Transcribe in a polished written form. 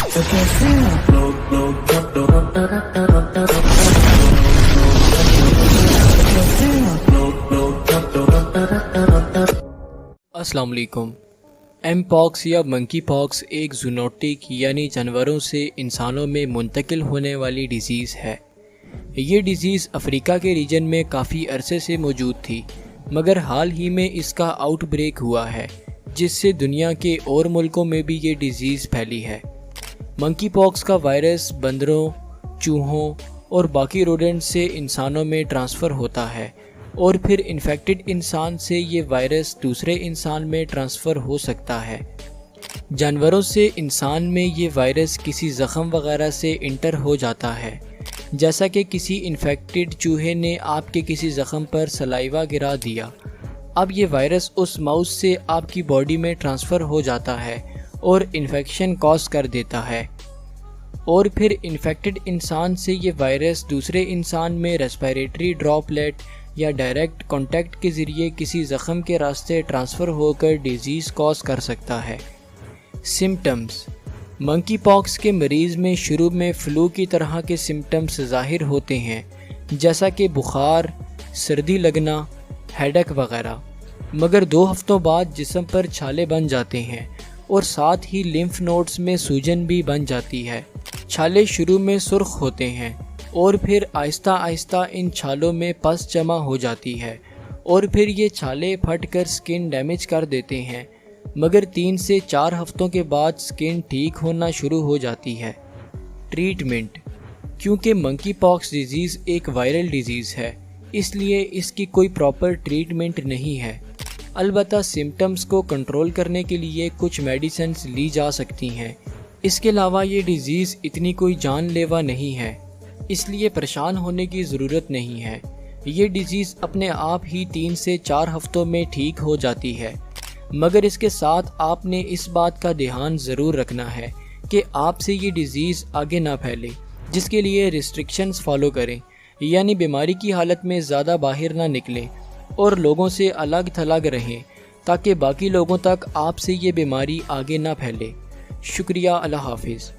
अस्सलाम वालेकुम। M pox या मंकी पॉक्स एक जूनोटिक यानी जानवरों से इंसानों में मुंतकिल होने वाली डिज़ीज़ है। ये डिज़ीज़ अफ्रीका के रीजन में काफ़ी अरसे से मौजूद थी, मगर हाल ही में इसका आउटब्रेक हुआ है, जिससे दुनिया के और मुल्कों में भी ये डिज़ीज़ फैली है। मंकी पॉक्स का वायरस बंदरों, चूहों और बाकी रोडेंट से इंसानों में ट्रांसफ़र होता है और फिर इन्फेक्टेड इंसान से ये वायरस दूसरे इंसान में ट्रांसफ़र हो सकता है। जानवरों से इंसान में ये वायरस किसी ज़ख़म वगैरह से इंटर हो जाता है, जैसा कि किसी इन्फेक्टेड चूहे ने आपके किसी ज़ख़म पर सलाइवा गिरा दिया। अब ये वायरस उस माउस से आपकी बॉडी में ट्रांसफ़र हो जाता है और इन्फेक्शन कॉज कर देता है, और फिर इन्फेक्टेड इंसान से ये वायरस दूसरे इंसान में रेस्पिरेटरी ड्रॉपलेट या डायरेक्ट कांटेक्ट के ज़रिए किसी ज़ख़म के रास्ते ट्रांसफ़र होकर डिज़ीज़ कॉज कर सकता है। सिम्टम्स: मंकी पॉक्स के मरीज़ में शुरू में फ्लू की तरह के सिम्टम्स ज़ाहिर होते हैं, जैसा कि बुखार, सर्दी लगना, हेडेक वगैरह, मगर 2 हफ्तों बाद जिस्म पर छाले बन जाते हैं और साथ ही लिम्फ नोड्स में सूजन भी बन जाती है। छाले शुरू में सुर्ख होते हैं और फिर आहिस्ता आहिस्ता इन छालों में पस जमा हो जाती है और फिर ये छाले फटकर स्किन डैमेज कर देते हैं, मगर 3 से 4 हफ्तों के बाद स्किन ठीक होना शुरू हो जाती है। ट्रीटमेंट: क्योंकि मंकी पॉक्स डिज़ीज़ एक वायरल डिज़ीज़ है, इसलिए इसकी कोई प्रॉपर ट्रीटमेंट नहीं है। अलबत्ता सिम्टम्स को कंट्रोल करने के लिए कुछ मेडिसिन्स ली जा सकती हैं। इसके अलावा ये डिज़ीज़ इतनी कोई जानलेवा नहीं है, इसलिए परेशान होने की ज़रूरत नहीं है। ये डिज़ीज़ अपने आप ही 3 से 4 हफ्तों में ठीक हो जाती है, मगर इसके साथ आपने इस बात का ध्यान ज़रूर रखना है कि आपसे ये डिज़ीज़ आगे ना फैले, जिसके लिए रिस्ट्रिक्शंस फॉलो करें, यानी बीमारी की हालत में ज़्यादा बाहर ना निकलें और लोगों से अलग थलग रहें, ताकि बाकी लोगों तक आपसे ये बीमारी आगे ना फैले। शुक्रिया। अल्लाह हाफिज़।